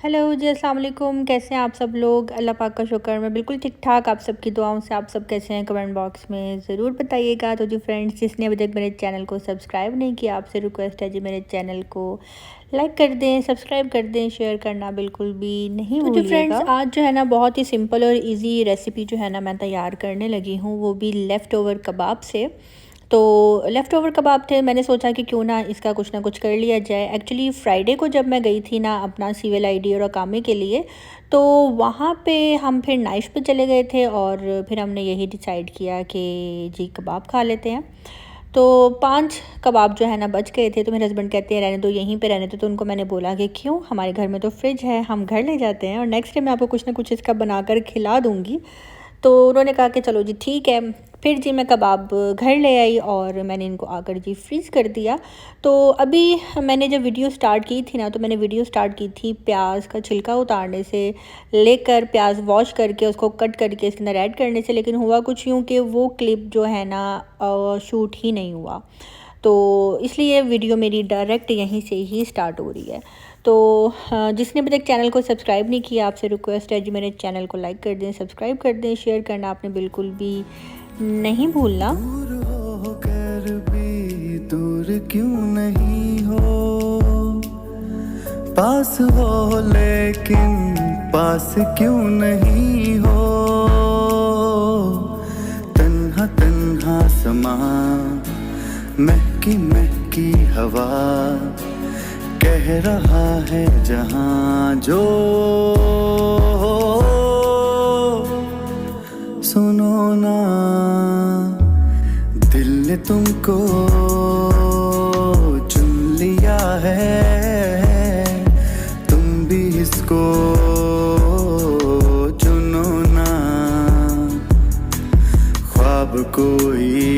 Hello जी, अस्सलाम वालेकुम। कैसे हैं आप सब लोग? अल्लाह पाक का शुक्र, मैं बिल्कुल ठीक ठाक। आप सबकी दुआओं से आप सब कैसे हैं कमेंट बॉक्स में ज़रूर बताइएगा। तो जी फ्रेंड्स, जिसने अभी तक मेरे चैनल को सब्सक्राइब नहीं किया, आपसे रिक्वेस्ट है जी मेरे चैनल को लाइक कर दें, सब्सक्राइब कर दें, शेयर करना बिल्कुल भी नहीं भूलिएगा। तो जी फ्रेंड्स, आज जो है ना बहुत ही सिंपल और इजी रेसिपी जो है ना मैं तैयार करने लगी हूँ, वो भी लेफ़्ट ओवर कबाब से। तो लेफ़्ट ओवर कबाब थे, मैंने सोचा कि क्यों ना इसका कुछ ना कुछ कर लिया जाए। एक्चुअली फ्राइडे को जब मैं गई थी ना अपना सिविल आईडी और अकामे के लिए, तो वहाँ पे हम फिर नाइश पे चले गए थे और फिर हमने यही डिसाइड किया कि जी कबाब खा लेते हैं। तो 5 कबाब जो है ना बच गए थे, तो मेरे हस्बैंड कहते हैं रहने दो, यहीं पे रहने दो। तो उनको मैंने बोला कि क्यों, हमारे घर में तो फ्रिज है, हम घर ले जाते हैं और नेक्स्ट डे मैं आपको कुछ ना कुछ इसका बनाकर खिला दूँगी। तो उन्होंने कहा कि चलो जी ठीक है। फिर जी मैं कबाब घर ले आई और मैंने इनको आकर जी फ्रीज़ कर दिया। तो अभी मैंने जब वीडियो स्टार्ट की थी ना, तो मैंने वीडियो स्टार्ट की थी प्याज का छिलका उतारने से लेकर प्याज वॉश करके उसको कट करके इसके अंदर ऐड करने से, लेकिन हुआ कुछ यूँ कि वो क्लिप जो है ना शूट ही नहीं हुआ। तो इसलिए वीडियो मेरी डायरेक्ट यहीं से ही स्टार्ट हो रही है। तो जिसने अभी तक चैनल को सब्सक्राइब नहीं किया, आपसे रिक्वेस्ट है जी मेरे चैनल को लाइक कर दें, सब्सक्राइब कर दें, शेयर करना आपने बिल्कुल भी नहीं भूलना। दूर होकर भी दूर क्यों नहीं हो, पास हो लेकिन पास क्यों नहीं हो, तन्हा तन्हा समा महकी महकी हवा कह रहा है जहां जो, सुनो ना दिल ने तुमको चुन लिया है, तुम भी इसको चुनो ना। ख्वाब कोई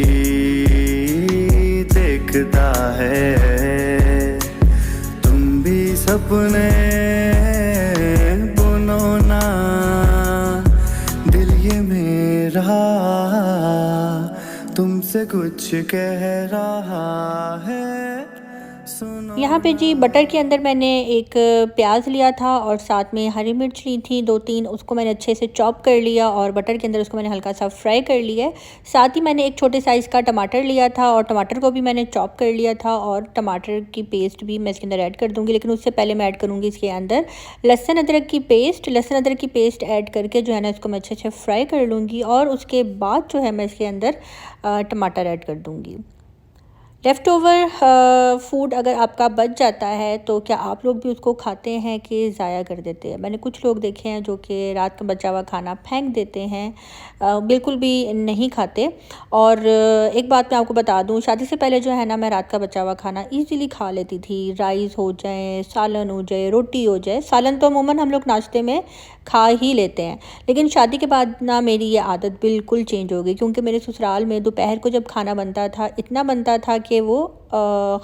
देखता है, तुम भी सपने बुनो ना। दिल ये मेरा तुमसे कुछ कह रहा है, सुनो। यहाँ पे जी बटर के अंदर मैंने एक प्याज लिया था और साथ में हरी मिर्च ली थी 2-3, उसको मैंने अच्छे से चॉप कर लिया और बटर के अंदर उसको मैंने हल्का सा फ्राई कर लिया है। साथ ही मैंने एक छोटे साइज़ का टमाटर लिया था और टमाटर को भी मैंने चॉप कर लिया था और टमाटर की पेस्ट भी मैं इसके अंदर ऐड कर दूँगी, लेकिन उससे पहले मैं ऐड करूँगी इसके अंदर लहसुन अदरक की पेस्ट। लहसुन अदरक की पेस्ट ऐड करके जो है ना इसको मैं अच्छे से फ्राई कर लूँगी और उसके बाद जो है मैं इसके अंदर टमाटर ऐड कर दूँगी। लेफ़्ट ओवर फूड अगर आपका बच जाता है तो क्या आप लोग भी उसको खाते हैं कि ज़ाया कर देते हैं? मैंने कुछ लोग देखे हैं जो कि रात का बचा हुआ खाना फेंक देते हैं, बिल्कुल भी नहीं खाते। और एक बात मैं आपको बता दूं, शादी से पहले जो है ना मैं रात का बचा हुआ खाना ईज़िली खा लेती थी। राइस हो जाए, सालन हो जाए, रोटी हो जाए। सालन तो अमूमन हम लोग नाश्ते में खा ही लेते हैं, लेकिन शादी के बाद ना मेरी ये आदत बिल्कुल चेंज हो गई, क्योंकि मेरे ससुराल में दोपहर को जब खाना बनता था, इतना बनता था कि वो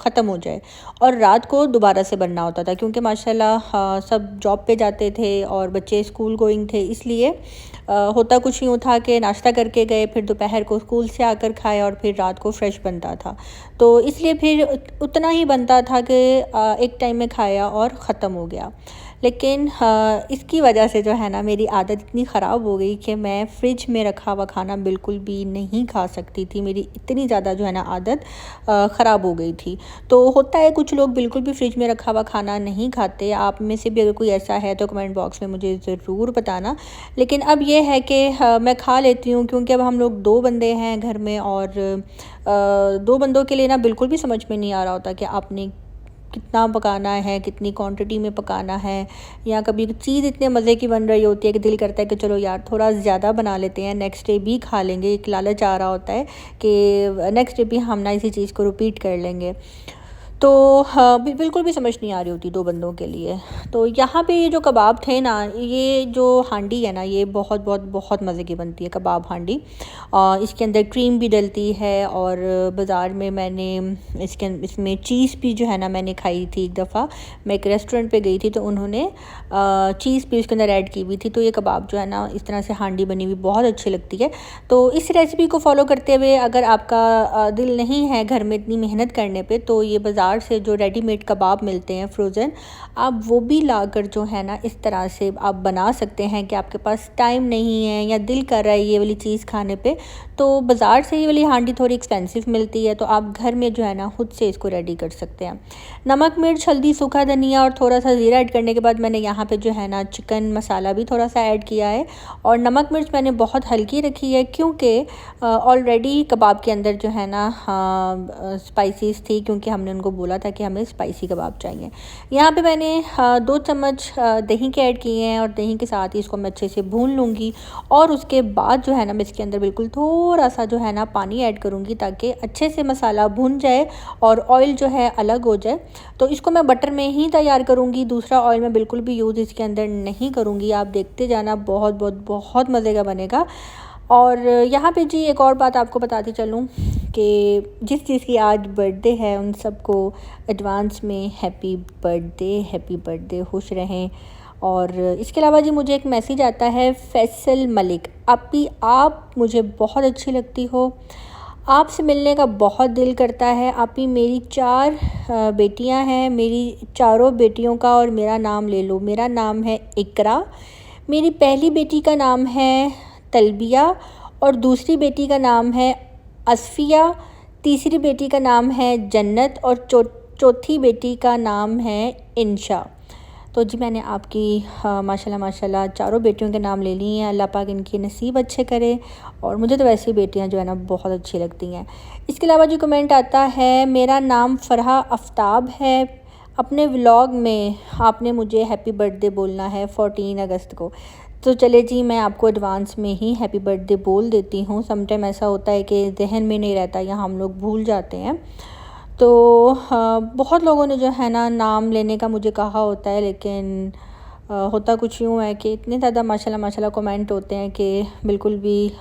ख़त्म हो जाए और रात को दोबारा से बनना होता था, क्योंकि माशाल्लाह सब जॉब पे जाते थे और बच्चे स्कूल गोइंग थे। इसलिए होता कुछ यूँ था कि नाश्ता करके गए, फिर दोपहर को स्कूल से आकर खाए और फिर रात को फ्रेश बनता था। तो इसलिए फिर उतना ही बनता था कि एक टाइम में खाया और ख़त्म हो गया। लेकिन इसकी वजह से जो है ना मेरी आदत इतनी ख़राब हो गई कि मैं फ्रिज में रखा हुआ खाना बिल्कुल भी नहीं खा सकती थी। मेरी इतनी ज़्यादा जो है ना आदत ख़राब हो गई थी। तो होता है कुछ लोग बिल्कुल भी फ्रिज में रखा हुआ खाना नहीं खाते। आप में से भी अगर कोई ऐसा है तो कमेंट बॉक्स में मुझे ज़रूर बताना। लेकिन अब ये है कि मैं खा लेती हूँ, क्योंकि अब हम लोग 2 बंदे हैं घर में और 2 बंदों के लिए ना बिल्कुल भी समझ में नहीं आ रहा होता कि आपने कितना पकाना है, कितनी क्वांटिटी में पकाना है। या कभी चीज़ इतने मज़े की बन रही होती है कि दिल करता है कि चलो यार थोड़ा ज़्यादा बना लेते हैं, नेक्स्ट डे भी खा लेंगे। एक लालच आ रहा होता है कि नेक्स्ट डे भी हम ना इसी चीज़ को रिपीट कर लेंगे। तो हाँ, बिल्कुल भी समझ नहीं आ रही होती 2 बंदों के लिए। तो यहाँ पे ये जो कबाब थे ना, ये जो हांडी है ना, ये बहुत बहुत बहुत मज़े की बनती है कबाब हांडी। इसके अंदर क्रीम भी डलती है और बाज़ार में मैंने इसमें चीज़ भी जो है ना मैंने खाई थी एक दफ़ा। मैं एक रेस्टोरेंट पे गई थी तो उन्होंने चीज़ भी उसके अंदर ऐड की हुई थी। तो ये कबाब जो है ना इस तरह से हांडी बनी हुई बहुत अच्छी लगती है। तो इस रेसिपी को फॉलो करते हुए अगर आपका दिल नहीं है घर में इतनी मेहनत करने पे, तो ये बाज़ार बाज़ार से जो रेडीमेड कबाब मिलते हैं फ्रोज़न, आप वो भी लाकर जो है ना इस तरह से आप बना सकते हैं कि आपके पास टाइम नहीं है या दिल कर रहा है ये वाली चीज़ खाने पे, तो बाज़ार से ये वाली हांडी थोड़ी एक्सपेंसिव मिलती है, तो आप घर में जो है ना खुद से इसको रेडी कर सकते हैं। नमक, मिर्च, हल्दी, सूखा धनिया और थोड़ा सा ज़ीरा ऐड करने के बाद मैंने यहाँ पे जो है ना चिकन मसाला भी थोड़ा सा ऐड किया है। और नमक मिर्च मैंने बहुत हल्की रखी है क्योंकि ऑलरेडी कबाब के अंदर जो है ना स्पाइसीज थी, क्योंकि हमने उनको बोला था कि हमें स्पाइसी कबाब चाहिए। यहाँ पे मैंने 2 चम्मच दही के ऐड किए हैं और दही के साथ ही इसको मैं अच्छे से भून लूँगी। और उसके बाद जो है ना मैं इसके अंदर बिल्कुल थोड़ा सा जो है ना पानी ऐड करूँगी ताकि अच्छे से मसाला भुन जाए और ऑयल जो है अलग हो जाए। तो इसको मैं बटर में ही तैयार करूँगी, दूसरा ऑयल मैं बिल्कुल भी यूज़ इसके अंदर नहीं करूँगी। आप देखते जाना, बहुत बहुत बहुत मज़े का बनेगा। और यहाँ पे जी एक और बात आपको बताती चलूँ कि जिस चीज़ की आज बर्थडे है उन सबको एडवांस में हैप्पी बर्थडे, खुश रहें। और इसके अलावा जी मुझे एक मैसेज आता है फैसल मलिक, आप मुझे बहुत अच्छी लगती हो, आपसे मिलने का बहुत दिल करता है। आप ही मेरी 4 बेटियां हैं, मेरी चारों बेटियों का और मेरा नाम ले लो। मेरा नाम है इकरा, मेरी पहली बेटी का नाम है तलबिया और दूसरी बेटी का नाम है असफ़िया, तीसरी बेटी का नाम है जन्नत और चौथी बेटी का नाम है इंशा। तो जी मैंने आपकी माशाल्लाह चारों बेटियों के नाम ले लिए हैं। अल्लाह पाक इनकी नसीब अच्छे करे और मुझे तो वैसी बेटियां जो है ना बहुत अच्छी लगती हैं। इसके अलावा जी कमेंट आता है, मेरा नाम फ़रहा आफ्ताब है, अपने व्लॉग में आपने मुझे हैप्पी बर्थडे बोलना है 14 अगस्त को। तो चले जी मैं आपको एडवांस में ही हैप्पी बर्थडे बोल देती हूँ। समटाइम ऐसा होता है कि जहन में नहीं रहता या हम लोग भूल जाते हैं। तो बहुत लोगों ने जो है ना नाम लेने का मुझे कहा होता है, लेकिन होता कुछ यूँ है कि इतने ज़्यादा माशाल्लाह कमेंट होते हैं कि बिल्कुल भी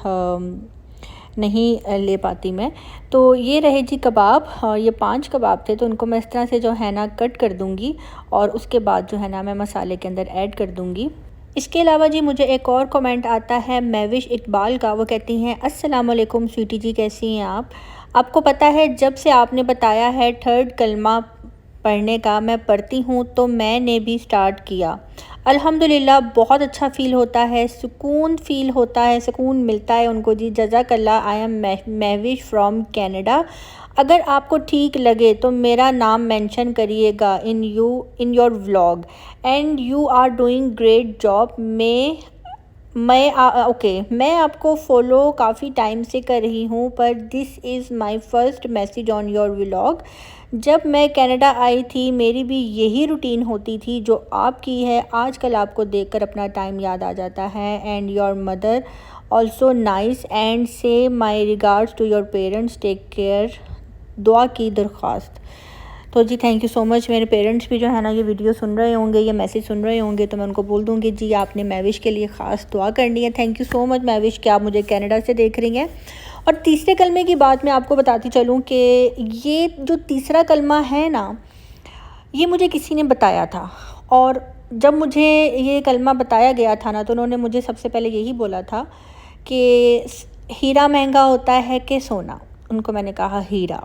नहीं ले पाती मैं। तो ये रहे जी कबाब, ये 5 कबाब थे, तो उनको मैं इस तरह से जो है ना कट कर दूँगी और उसके बाद जो है ना मैं मसाले के अंदर ऐड कर दूँगी। इसके अलावा जी मुझे एक और कमेंट आता है महविश इकबाल का। वो कहती हैं, अस्सलाम वालेकुम स्वीटी जी, कैसी हैं आप? आपको पता है जब से आपने बताया है 3rd कलमा पढ़ने का, मैं पढ़ती हूँ तो मैंने भी स्टार्ट किया। अल्हम्दुलिल्लाह बहुत अच्छा फ़ील होता है, सुकून फ़ील होता है, सुकून मिलता है उनको जी। जज़ाकल्लाह। I am Mahvish from Canada. अगर आपको ठीक लगे तो मेरा नाम मेंशन करिएगा in your vlog and you are doing great job. मैं आपको फॉलो काफ़ी टाइम से कर रही हूँ, पर this is my first message on your vlog. जब मैं कनाडा आई थी मेरी भी यही रूटीन होती थी जो आपकी है। आजकल आपको देखकर अपना टाइम याद आ जाता है। And your mother also nice and say my regards to your parents, take care. दुआ की दरख्वास्त। तो जी थैंक यू सो मच। मेरे पेरेंट्स भी जो है ना ये वीडियो सुन रहे होंगे, ये मैसेज सुन रहे होंगे, तो मैं उनको बोल दूँगी जी आपने महविश के लिए ख़ास दुआ करनी है। Thank you so much Mahvish कि आप मुझे कनाडा से देख रही हैं। और तीसरे कलमे की बात मैं आपको बताती चलूँ कि ये जो तीसरा कलमा है ना, ये मुझे किसी ने बताया था। और जब मुझे ये कलमा बताया गया था ना, तो उन्होंने मुझे सबसे पहले यही बोला था कि हीरा महंगा होता है कि सोना। उनको मैंने कहा हीरा,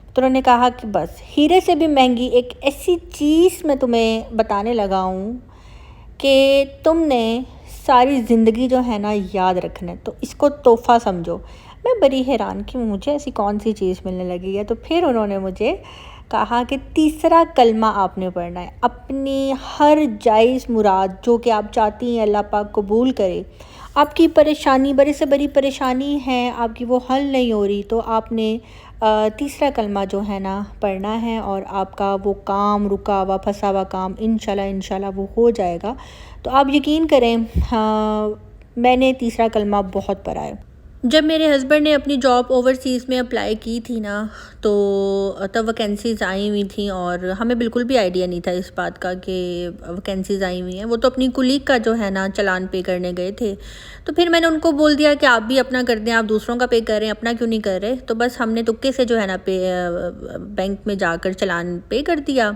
तो उन्होंने कहा कि बस हीरे से भी महंगी एक ऐसी चीज़ मैं तुम्हें बताने लगा हूँ कि तुमने सारी ज़िंदगी जो है ना याद रखना है, तो इसको तोहफ़ा समझो। मैं बड़ी हैरान कि मुझे ऐसी कौन सी चीज़ मिलने लगी है। तो फिर उन्होंने मुझे कहा कि तीसरा कलमा आपने पढ़ना है, अपनी हर जायज़ मुराद जो कि आप चाहती हैं अल्लाह पाक कबूल करे। आपकी परेशानी बड़ी से बड़ी परेशानी है, आपकी वो हल नहीं हो रही, तो आपने तीसरा कलमा जो है ना पढ़ना है और आपका वो काम, रुका हुआ फंसा हुआ काम इंशाल्लाह वो हो जाएगा। तो आप यकीन करें, मैंने तीसरा कलमा बहुत पढ़ा है। जब मेरे हस्बैंड ने अपनी जॉब ओवरसीज़ में अप्लाई की थी ना, तो तब वैकेंसीज़ आई हुई थी और हमें बिल्कुल भी आइडिया नहीं था इस बात का कि वैकेंसीज़ आई हुई हैं। वो तो अपनी कुलीग का जो है ना चालान पे करने गए थे। तो फिर मैंने उनको बोल दिया कि आप भी अपना कर दें, आप दूसरों का पे कर रहे हैं, अपना क्यों नहीं कर रहे। तो बस हमने तुक्के से जो है ना बैंक में जाकर चालान पे कर दिया।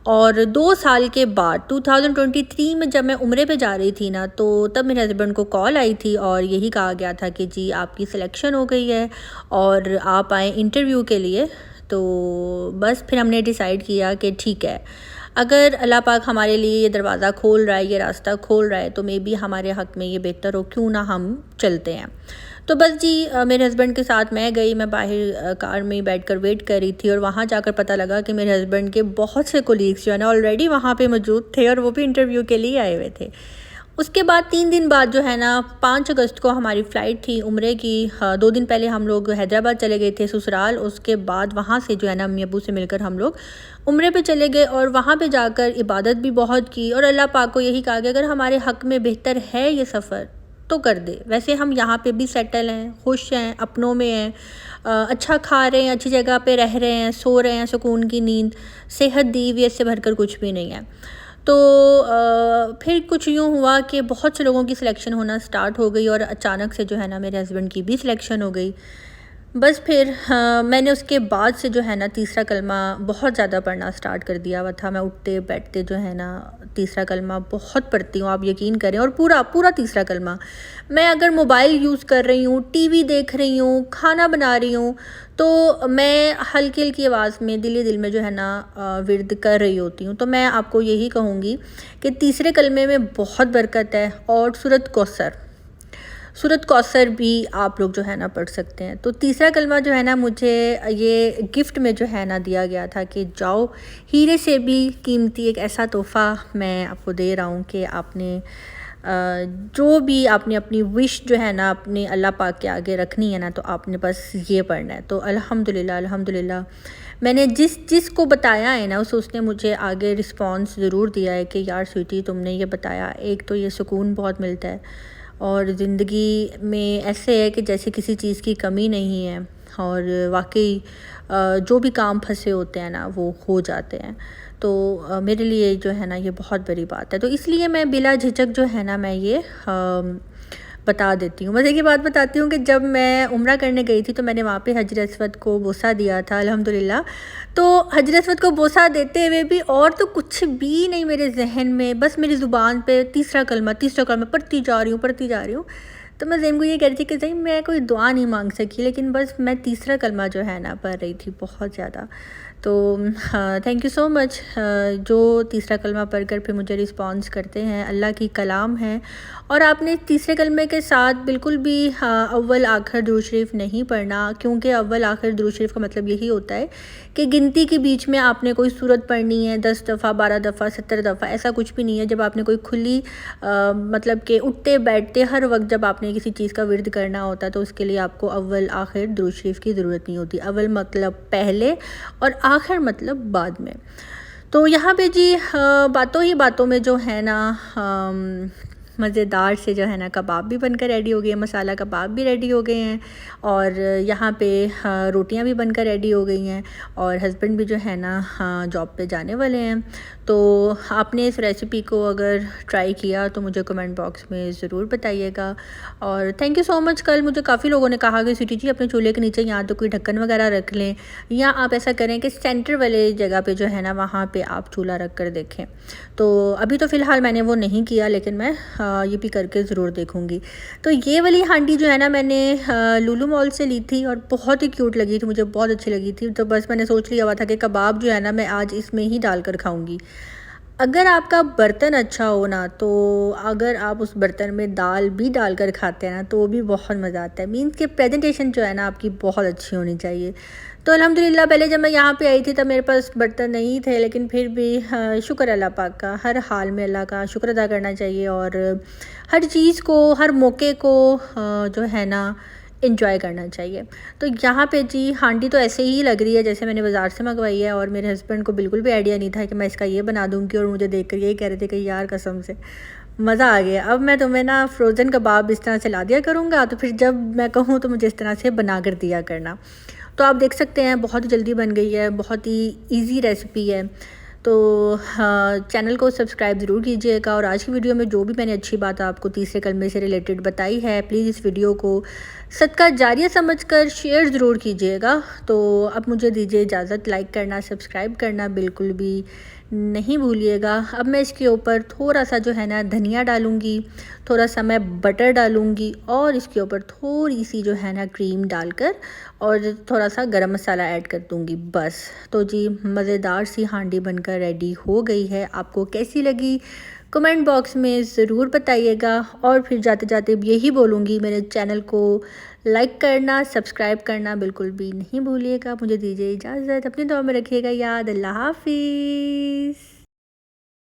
और 2 साल के बाद 2023 में जब मैं उम्रे पे जा रही थी ना, तो तब मेरे हस्बैंड को कॉल आई थी और यही कहा गया था कि जी आपकी सिलेक्शन हो गई है और आप आए इंटरव्यू के लिए। तो बस फिर हमने डिसाइड किया कि ठीक है, अगर अल्लाह पाक हमारे लिए ये दरवाज़ा खोल रहा है, ये रास्ता खोल रहा है, तो मे बी हमारे हक़ में ये बेहतर हो, क्यों ना हम चलते हैं। तो बस जी मेरे हस्बैंड के साथ मैं गई, मैं बाहर कार में बैठकर वेट कर रही थी और वहाँ जाकर पता लगा कि मेरे हस्बैंड के बहुत से कोलीग्स जो है ना ऑलरेडी वहाँ पे मौजूद थे और वो भी इंटरव्यू के लिए आए हुए थे। उसके बाद 3 दिन बाद जो है ना 5 अगस्त को हमारी फ़्लाइट थी उम्रे की। 2 दिन पहले हम लोग हैदराबाद चले गए थे ससुराल, उसके बाद वहाँ से जो है ना अम्मी अब्बू से मिलकर हम लोग उम्रे पे चले गए और वहाँ पे जाकर इबादत भी बहुत की और अल्लाह पाक को यही कहा कि अगर हमारे हक़ में बेहतर है ये सफ़र तो कर दे। वैसे हम यहाँ पे भी सेटल हैं, खुश हैं, अपनों में हैं, अच्छा खा रहे हैं, अच्छी जगह पे रह रहे हैं, सो रहे हैं, सुकून की नींद, सेहत दी हुई, इससे भरकर कुछ भी नहीं है। तो फिर कुछ यूँ हुआ कि बहुत से लोगों की सिलेक्शन होना स्टार्ट हो गई और अचानक से जो है ना मेरे हस्बैंड की भी सिलेक्शन हो गई। बस फिर मैंने उसके बाद से जो है ना तीसरा कलमा बहुत ज़्यादा पढ़ना स्टार्ट कर दिया हुआ था। मैं उठते बैठते जो है ना तीसरा कलमा बहुत पढ़ती हूँ, आप यकीन करें, और पूरा पूरा तीसरा कलमा। मैं अगर मोबाइल यूज़ कर रही हूँ, टीवी देख रही हूँ, खाना बना रही हूँ, तो मैं हल्की हल्की आवाज़ में दिल में जो है ना विर्द कर रही होती हूँ। तो मैं आपको यही कहूँगी कि तीसरे कलमे में बहुत बरकत है और सूरत कौसर भी आप लोग जो है ना पढ़ सकते हैं। तो तीसरा कलमा जो है ना मुझे ये गिफ्ट में जो है ना दिया गया था कि जाओ, हीरे से भी कीमती एक ऐसा तोहफ़ा मैं आपको दे रहा हूँ कि आपने जो भी आपने अपनी विश जो है ना अपने अल्लाह पाक के आगे रखनी है ना, तो आपने बस ये पढ़ना है। तो अल्हम्दुलिल्लाह मैंने जिस को बताया है ना उसने मुझे आगे रिस्पॉन्स ज़रूर दिया है कि यार स्वीटी तुमने ये बताया, एक तो ये सुकून बहुत मिलता है और ज़िंदगी में ऐसे है कि जैसे किसी चीज़ की कमी नहीं है और वाकई जो भी काम फंसे होते हैं ना वो हो जाते हैं। तो मेरे लिए जो है ना ये बहुत बड़ी बात है। तो इसलिए मैं बिला झिझक जो है ना मैं ये बता देती हूँ। मज़े की बात बताती हूँ कि जब मैं उम्रा करने गई थी तो मैंने वहाँ पे हजर अस्वद को बोसा दिया था अल्हम्दुलिल्लाह। तो हजर अस्वद को बोसा देते हुए भी और तो कुछ भी नहीं मेरे जहन में, बस मेरी ज़ुबान पे तीसरा कलमा पढ़ती जा रही हूँ। तो मैं ज़ैन को ये कह रही थी कि सही मैं कोई दुआ नहीं मांग सकी, लेकिन बस मैं तीसरा कलमा जो है ना पढ़ रही थी बहुत ज़्यादा। तो थैंक यू सो मच जो तीसरा कलमा पढ़कर फिर मुझे रिस्पॉन्स करते हैं। अल्लाह की कलाम है और आपने तीसरे कलमे के साथ बिल्कुल भी अव्वल आखिर दुरूद शरीफ नहीं पढ़ना, क्योंकि अव्वल आखिर दुरूद शरीफ का मतलब यही होता है कि गिनती के बीच में आपने कोई सूरत पढ़नी है 10 दफ़ा, 12 दफ़ा, 70 दफ़ा, ऐसा कुछ भी नहीं है। जब आपने कोई खुली मतलब कि उठते बैठते हर वक्त जब आपने किसी चीज़ का विर्द करना होता है तो उसके लिए आपको अव्वल आखिर दुरूद शरीफ की ज़रूरत नहीं होती। अव्वल मतलब पहले और आखिर मतलब बाद में। तो यहाँ पे जी बातों ही बातों में जो है ना मज़ेदार से जो है ना कबाब भी बनकर रेडी हो गए, मसाला कबाब भी रेडी हो गए हैं और यहाँ पे रोटियाँ भी बनकर रेडी हो गई हैं और हस्बैंड भी जो है ना जॉब पे जाने वाले हैं। तो आपने इस रेसिपी को अगर ट्राई किया तो मुझे कमेंट बॉक्स में ज़रूर बताइएगा और थैंक यू सो मच। कल मुझे काफ़ी लोगों ने कहा कि स्वीटी जी अपने चूल्हे के नीचे यहाँ तो कोई ढक्कन वगैरह रख लें, या आप ऐसा करें कि सेंटर वाले जगह पे जो है ना वहाँ पे आप चूल्हा रख कर देखें। तो अभी तो फ़िलहाल मैंने वो नहीं किया, लेकिन मैं ये भी करके ज़रूर देखूँगी। तो ये वाली हांडी जो है ना मैंने लुलु मॉल से ली थी और बहुत ही क्यूट लगी थी, मुझे बहुत अच्छी लगी थी। तो बस मैंने सोच लिया हुआ था कि कबाब जो है ना मैं आज इसमें ही डालकर खाऊंगी। अगर आपका बर्तन अच्छा हो ना, तो अगर आप उस बर्तन में दाल भी डालकर खाते हैं ना तो वो भी बहुत मज़ा आता है। मीन्स कि प्रेजेंटेशन जो है ना आपकी बहुत अच्छी होनी चाहिए। तो अल्हम्दुलिल्लाह पहले जब मैं यहाँ पे आई थी तब मेरे पास बर्तन नहीं थे, लेकिन फिर भी शुक्र अल्लाह पाक का, हर हाल में अल्लाह का शुक्र अदा करना चाहिए और हर चीज़ को, हर मौके को जो है ना इंजॉय करना चाहिए। तो यहाँ पे जी हांडी तो ऐसे ही लग रही है जैसे मैंने बाज़ार से मंगवाई है और मेरे हस्बैंड को बिल्कुल भी आइडिया नहीं था कि मैं इसका ये बना दूँगी और मुझे देखकर यही कह रहे थे कि यार कसम से मज़ा आ गया। अब मैं तुम्हें ना फ्रोज़न कबाब इस तरह से ला दिया करूँगा, तो फिर जब मैं कहूँ तो मुझे इस तरह से बना कर दिया करना। तो आप देख सकते हैं बहुत ही जल्दी बन गई है, बहुत ही ईजी रेसिपी है। तो चैनल को सब्सक्राइब ज़रूर कीजिएगा और आज की वीडियो में जो भी मैंने अच्छी बात आपको तीसरे कलमे से रिलेटेड बताई है, प्लीज़ इस वीडियो को सदका जारिया समझकर शेयर ज़रूर कीजिएगा। तो अब मुझे दीजिए इजाज़त, लाइक करना, सब्सक्राइब करना बिल्कुल भी नहीं भूलिएगा। अब मैं इसके ऊपर थोड़ा सा जो है ना धनिया डालूँगी, थोड़ा सा मैं बटर डालूँगी और इसके ऊपर थोड़ी सी जो है ना क्रीम डालकर और थोड़ा सा गरम मसाला ऐड कर दूँगी बस। तो जी मज़ेदार सी हांडी बनकर रेडी हो गई है। आपको कैसी लगी कमेंट बॉक्स में ज़रूर बताइएगा। और फिर जाते जाते यही बोलूँगी, मेरे चैनल को लाइक करना, सब्सक्राइब करना बिल्कुल भी नहीं भूलिएगा। मुझे दीजिए इजाज़त, अपनी दुआ में रखिएगा याद। अल्लाह हाफ़िज़।